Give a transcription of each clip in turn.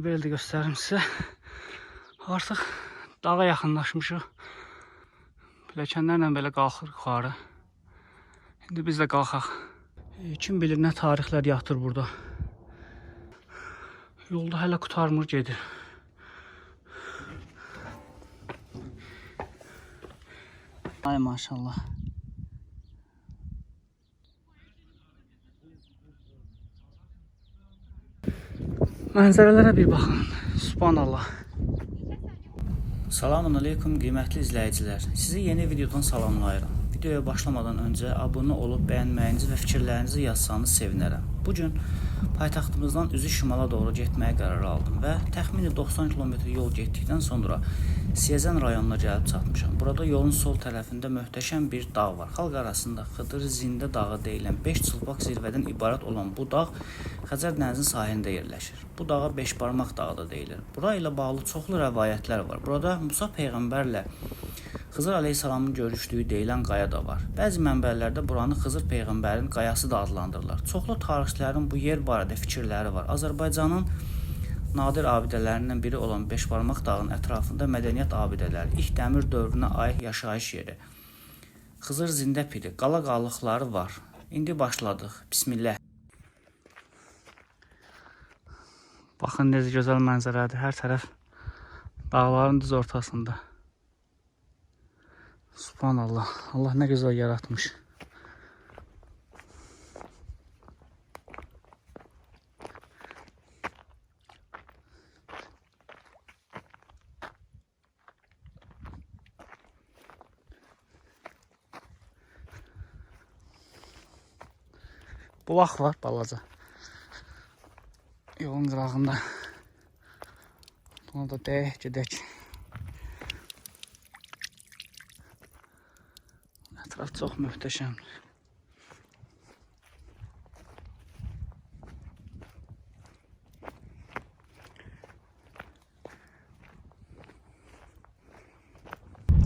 Belə də göstərim sizə. Artıq dağa yaxınlaşmışıq. Pilləkənlərlə belə qalxır yuxarı. İndi biz də qalxaq. Kim bilir nə tarixlər yatır burada. Yolda hələ qurtarmır gedir. Ay maşallah. Mənzərələrə bir baxın. Subhanallah. Selamun aleyküm qiymətli izləyicilər. Sizi yeni videodan salamlayıram. Videoya başlamadan öncə abunə olub bəyənməyinizi və fikirlərinizi yazsanız sevinərəm. Bugün paytaxtımızdan üzü şimala doğru getməyə qərar aldım və təxmini 90 km yol getdikdən sonra Siyəzən rayonuna gəlib çatmışam. Burada yolun sol tərəfində möhtəşəm bir dağ var. Xalq arasında Xıdır Zində dağı deyilən 5 çılpaq zirvədən ibarət olan bu dağ Xəzər dənizinin sahilində yerləşir. Bu dağa Beşbarmaq dağı da deyilir. Bura ilə bağlı çoxlu rəvayətlər var. Burada Musa peyğəmbərlə Xızır əleyhissalamın görüşdüyü deyilən qaya da var. Bəzi mənbələrdə buranı Xızır peyğəmbərin qayası da adlandırırlar. Çoxlu tarixçilərin bu yer barədə fikirləri var. Azərbaycanın nadir abidələrindən biri olan Beşbarmaq dağının ətrafında mədəniyyət abidələri, ilk dəmir dövrünə aid yaşayış yeri, Xızır Zində piri, qala qalıqları var. İndi başladıq. Bismillah. Baxın necə gözəl mənzərədir. Hər tərəf dağların düz ortasında. Subhanallah. Allah nə gözəl yaratmış. Bulaq var balaca. Yolun qırağında. Ona da dəyək gedək. Ətraf çox möhtəşəmdir.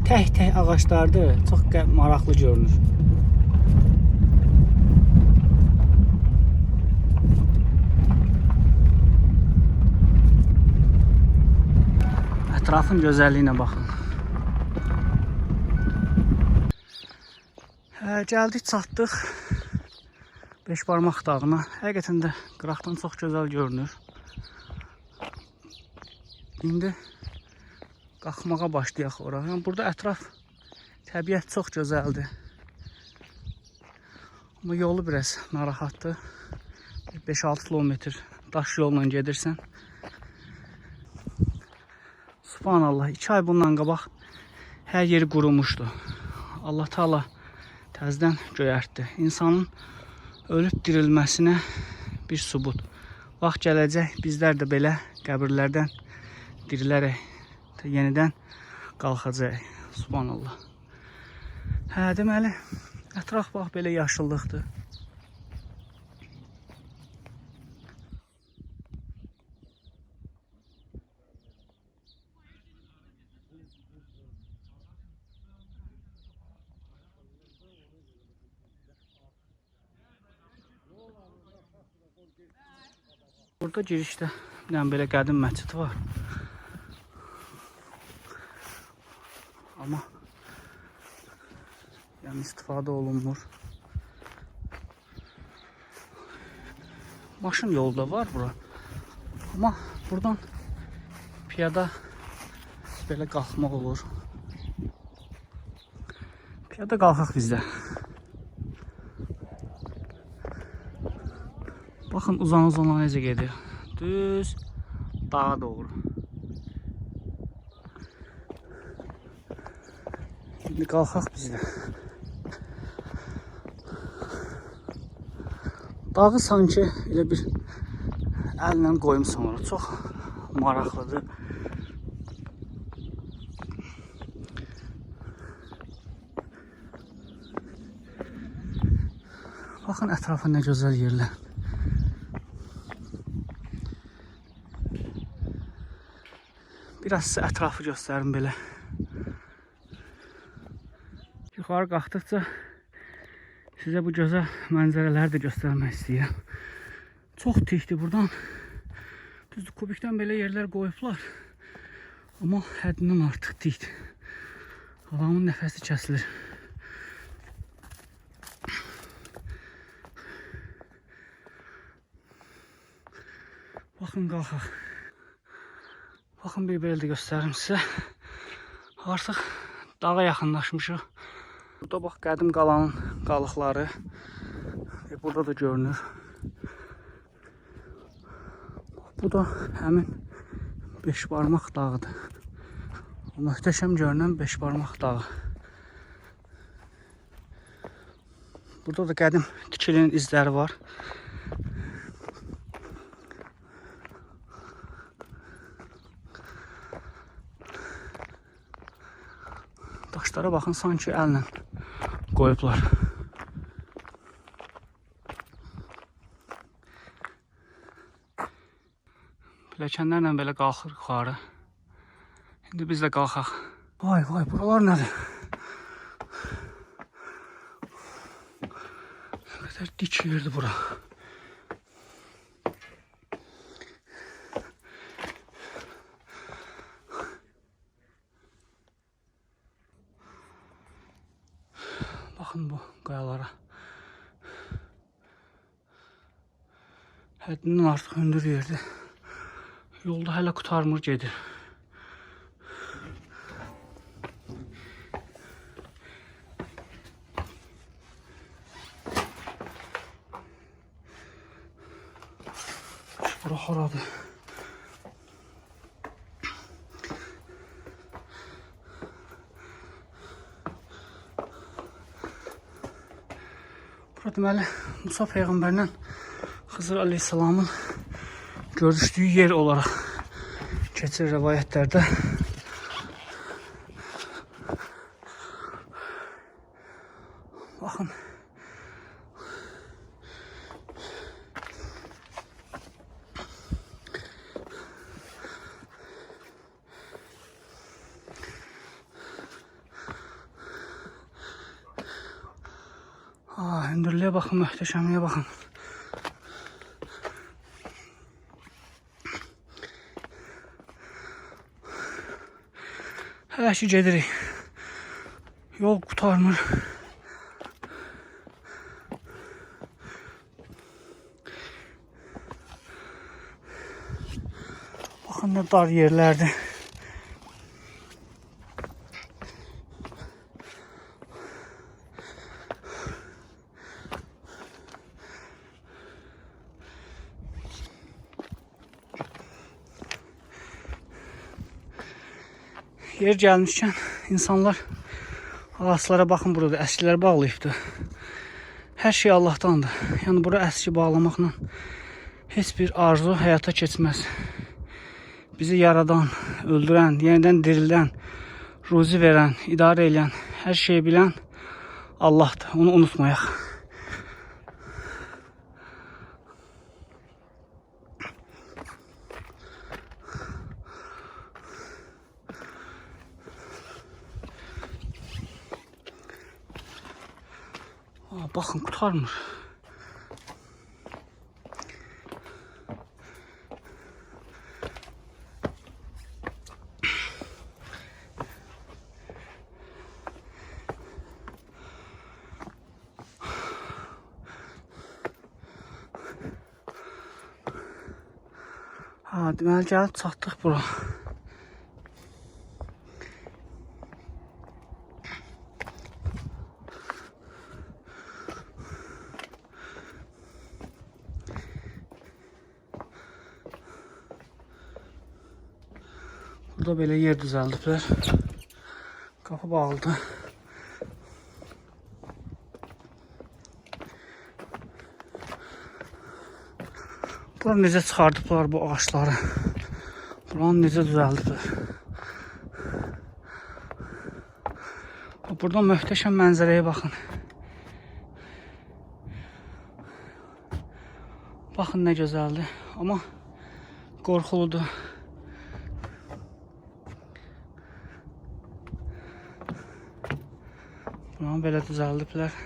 Tək-tək ağaçlardır. Çox maraqlı görünür. Ətrafın gözəlliyinə baxın. Gəldik, çatdıq Beşbarmaq dağına. Həqiqətən də qıraqdan çox gözəl görünür. İndi qalxmağa başlayaq ora. Yəni, burada ətraf təbiət çox gözəldir. Amma yolu biraz narahatdır. 5-6 kilometr daş yolla gedirsən. Subhanallah, 2 ay bundan qabaq hər yeri qurumuşdu. Allah Taala təzədən göyərtdi. İnsanın ölüb dirilməsinə bir sübut. Vaxt gələcək, bizlər də belə qəbirlərdən dirilərək yenidən qalxacaq. Subhanallah. Deməli, ətraf bax belə yaşıllıqdır. Burada girişdə belə qədim məscid var. Amma yəni istifadə olunmur. Maşın yolu da var bura. Amma buradan piyada belə qalxmaq olur. Piyada qalxaq bizdə. Baxın uzana necə gedir. Düz dağa doğru. Şimdi qalxaq biz də. Dağı sanki elə bir əllə qoyumsan ora. Çox maraqlıdır. Baxın ətrafa nə gözəl yerlər. Biraz sizə ətrafı göstərim belə. Yuxarı qalxdıqca sizə bu gözəl mənzərələri də göstərmək istəyirəm. Çox tikdir buradan. Düzdür, kubikdən belə yerlər qoyublar. Amma həddindən artıq deyil. Adamın nəfəsi kəsilir. Baxın, qalxaq. Baxın, bir belə də göstərim sizə. Artıq dağa yaxınlaşmışıq. Burada bax, qədim qalanın qalıqları. Burada da görünür. Bu da həmin Beşbarmaq dağıdır. Möhtəşəm görünən Beşbarmaq dağı. Burada da qədim tikilinin izləri var. Daşlara baxın, sanki əllə qoyublar. Pilləkənlərlə belə qalxır yuxarı. İndi biz də qalxaq. Vay vay, buralar nədir? Nə qədər dik yerdir bura. Baxın bu qayalara. Həddindən artıq hündür yerdir. Yolda hələ qurtarmır gedir. Bura haradır? Bura deməli Musa Peyğəmbərlə Xızır Aleyhisselamın görüşdüyü yer olaraq keçir rəvayətlərdə. Baxın. Hündürlüyə baxın, möhtəşəmliyə baxın. Hələ ki gedirik. Yol qurtarmır. Baxın, nə dar yerlərdir. Yer gəlmişkən insanlar ağaclara baxın, burada əskilər bağlayıbdır. Hər şey Allahdandır. Yəni bura əski bağlamaqla heç bir arzu həyata keçməz. Bizi yaradan, öldürən, yenidən dirildən, ruzi verən, idarə edən, hər şeyi bilən Allahdır. Onu unutmayaq. Baxın, qurtarmır. Deməli gəlib çatdıq bura. Burada belə yer düzəldiblər. Qapı bağlıdır. Bura necə çıxardıblar bu ağaçları. Buranı necə düzəldiblər. Buradan möhtəşəm mənzərəyə baxın. Baxın nə gözəldir. Amma qorxuludur. Buranı belə düzəldiblər.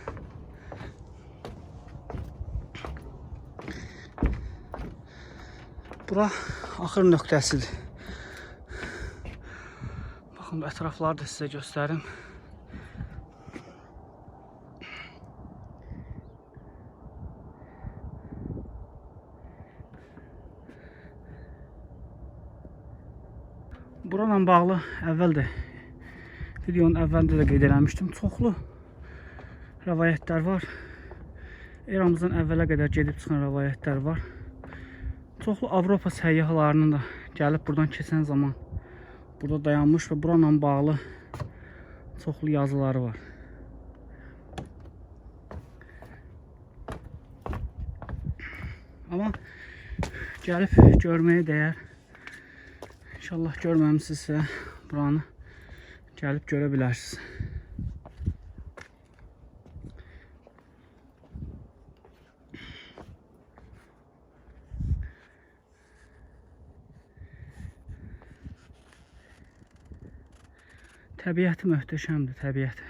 Bura axır nöqtəsidir. Baxın, ətrafları da sizə göstərim. Buranla bağlı videonun əvvəlində də qeyd eləmişdim. Çoxlu rəvayətlər var. Eramızdan əvvələ qədər gedib çıxan rəvayətlər var. Çoxlu Avropa səyyahlarının da gəlib buradan keçən zaman burada dayanmış və buranla bağlı çoxlu yazıları var. Amma gəlib görməyə dəyər. İnşallah görməmişsinizsə buranı gəlib görə bilərsiniz. Təbiəti möhtəşəmdir, təbiəti.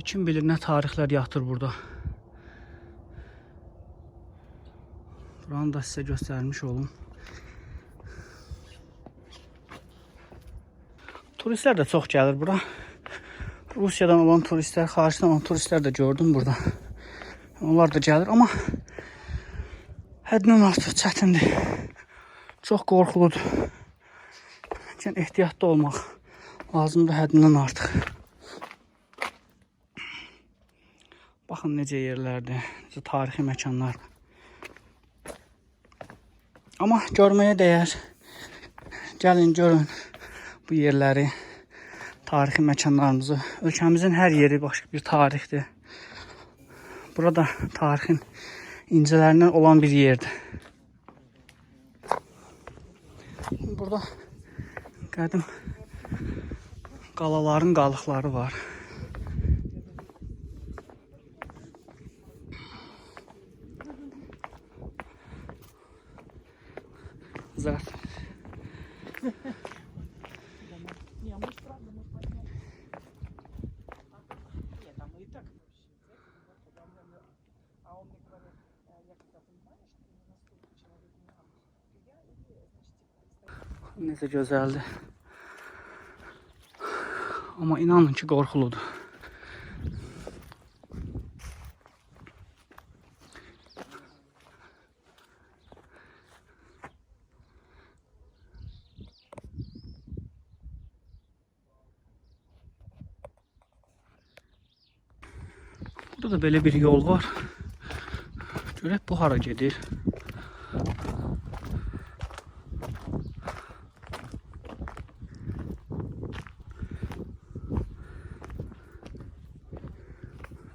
Kim bilir nə tarixlər yatır burada. Buranı da sizə göstərmiş olum. Turistlər də çox gəlir bura. Rusiyadan olan turistlər, xaricdən olan turistlər də gördüm burada. Onlar da gəlir, amma həddindən artıq çətindir. Çox qorxuludur. Ehtiyatlı olmaq lazımdır həddindən artıq. Baxın necə yerlərdir, necə tarixi məkanlardır. Amma görməyə dəyər. Gəlin, görün bu yerləri, tarixi məkanlarımızı. Ölkəmizin hər yeri başqa bir tarixdir. Burada tarixin incələrindən olan bir yerdir. Burada qədim qalaların qalıqları var. Zaten. Necə gözəldir. Amma inanın ki, qorxuludur. Burada da belə bir yol var. Görək bu hara gedir.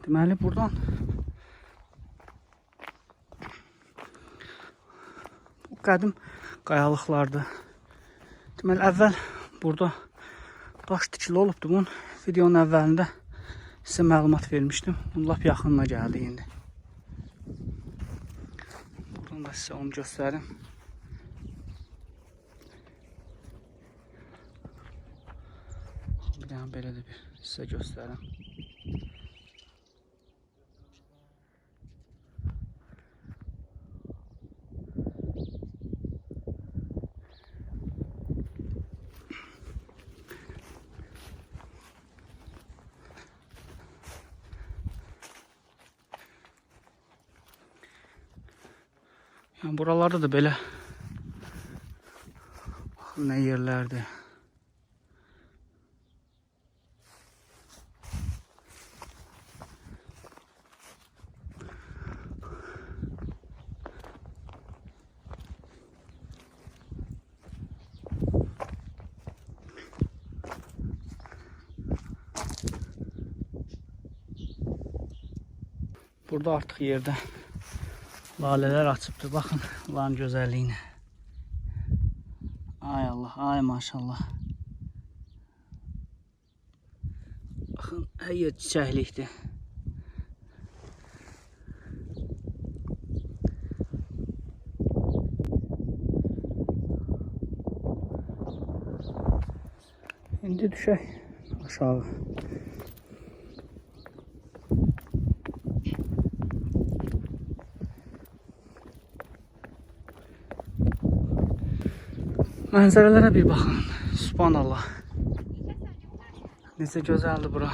Deməli buradan bu qədim qayalıqlardır. Deməli əvvəl burada daş tikili olubdu. Bunun videonun əvvəlində sizə məlumat vermişdim. Bunun lap yaxınına gəldi indi. Buradan da sizə onu göstərim. Bir dənə belə də bir sizə göstərim. Yani buralarda da belə nə yerlərdir. Burada artıq yerdə lalələr açıbdır. Baxın onların gözəlliyinə. Ay Allah, ay maşallah. Baxın, hər yer çiçəklikdir. İndi düşək aşağı. Mənzərələrə bir baxın. Subhanallah. Necə gözəldir bura.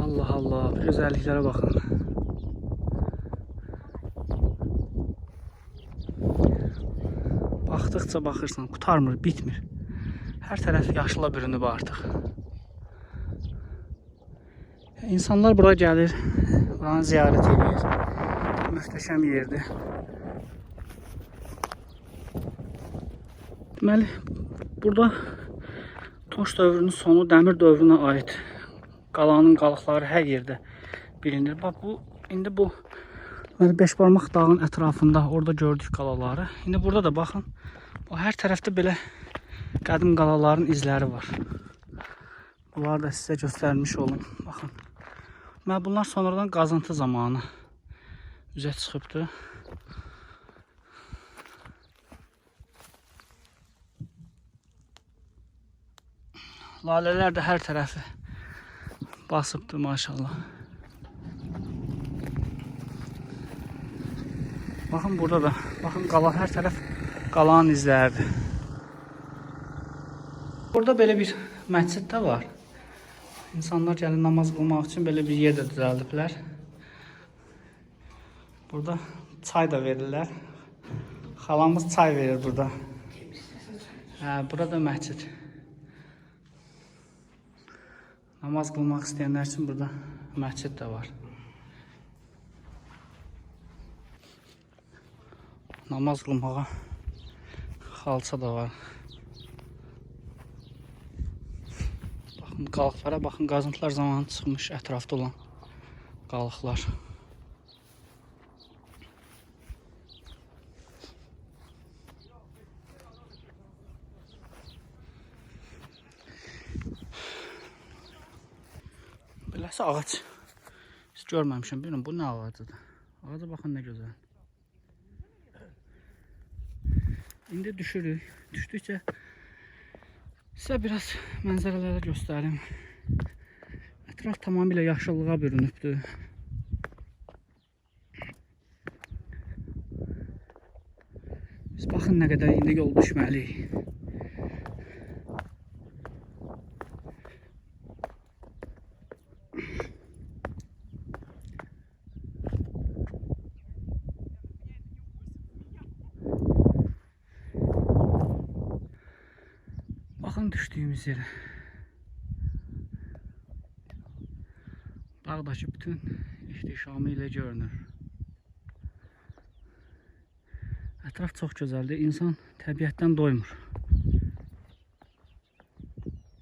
Allah Allah. Bu gözəlliklərə baxın. Baxdıqca baxırsan, qutarmır, bitmir. Hər tərəf yaşıla bürünüb artıq. İnsanlar bura gəlir, buranı ziyarət edir. Möhtəşəm yerdir. Deməli, burada Toş dövrünün sonu Dəmir dövrünə aid qalanın qalıqları hər yerdə bilinir. Bax, indi bu Beşbarmaq dağın ətrafında orada gördük qalaları. İndi burada da baxın, o hər tərəfdə belə qədim qalaların izləri var. Bunları da sizə göstərmiş olum. Baxın. Bunlar sonradan qazıntı zamanı üzə çıxıbdır. Lalələr də hər tərəfi basıbdır maşallah. Baxın burada da, baxın qala hər tərəf qalanın izləridir. Burada belə bir məscid də var. İnsanlar gəlir namaz qılmaq üçün belə bir yer də düzəldiblər. Burada çay da verirlər. Xalamız çay verir burada. Burada məscid. Namaz qılmaq istəyənlər üçün burada məscid də var. Namaz qılmağa xalça da var. Baxın qalıqlara baxın, qazıntılar zamanı çıxmış ətrafda olan qalıqlar. Beləsə ağac. Hiç görməmişəm. Bilmirəm bu nə ağacıdır. Ağaca baxın nə gözəl. İndi düşürük. Düşdükcə sizə biraz mənzərələri göstərim. Ətraf tamamilə yaşıllığa bürünübdür. Biz baxın nə qədər indi yol düşməliyik. Baxın düşdüyümüz yerə. Dağdakı bütün ihtişamı ilə görünür. Ətraf çox gözəldir. İnsan təbiətdən doymur.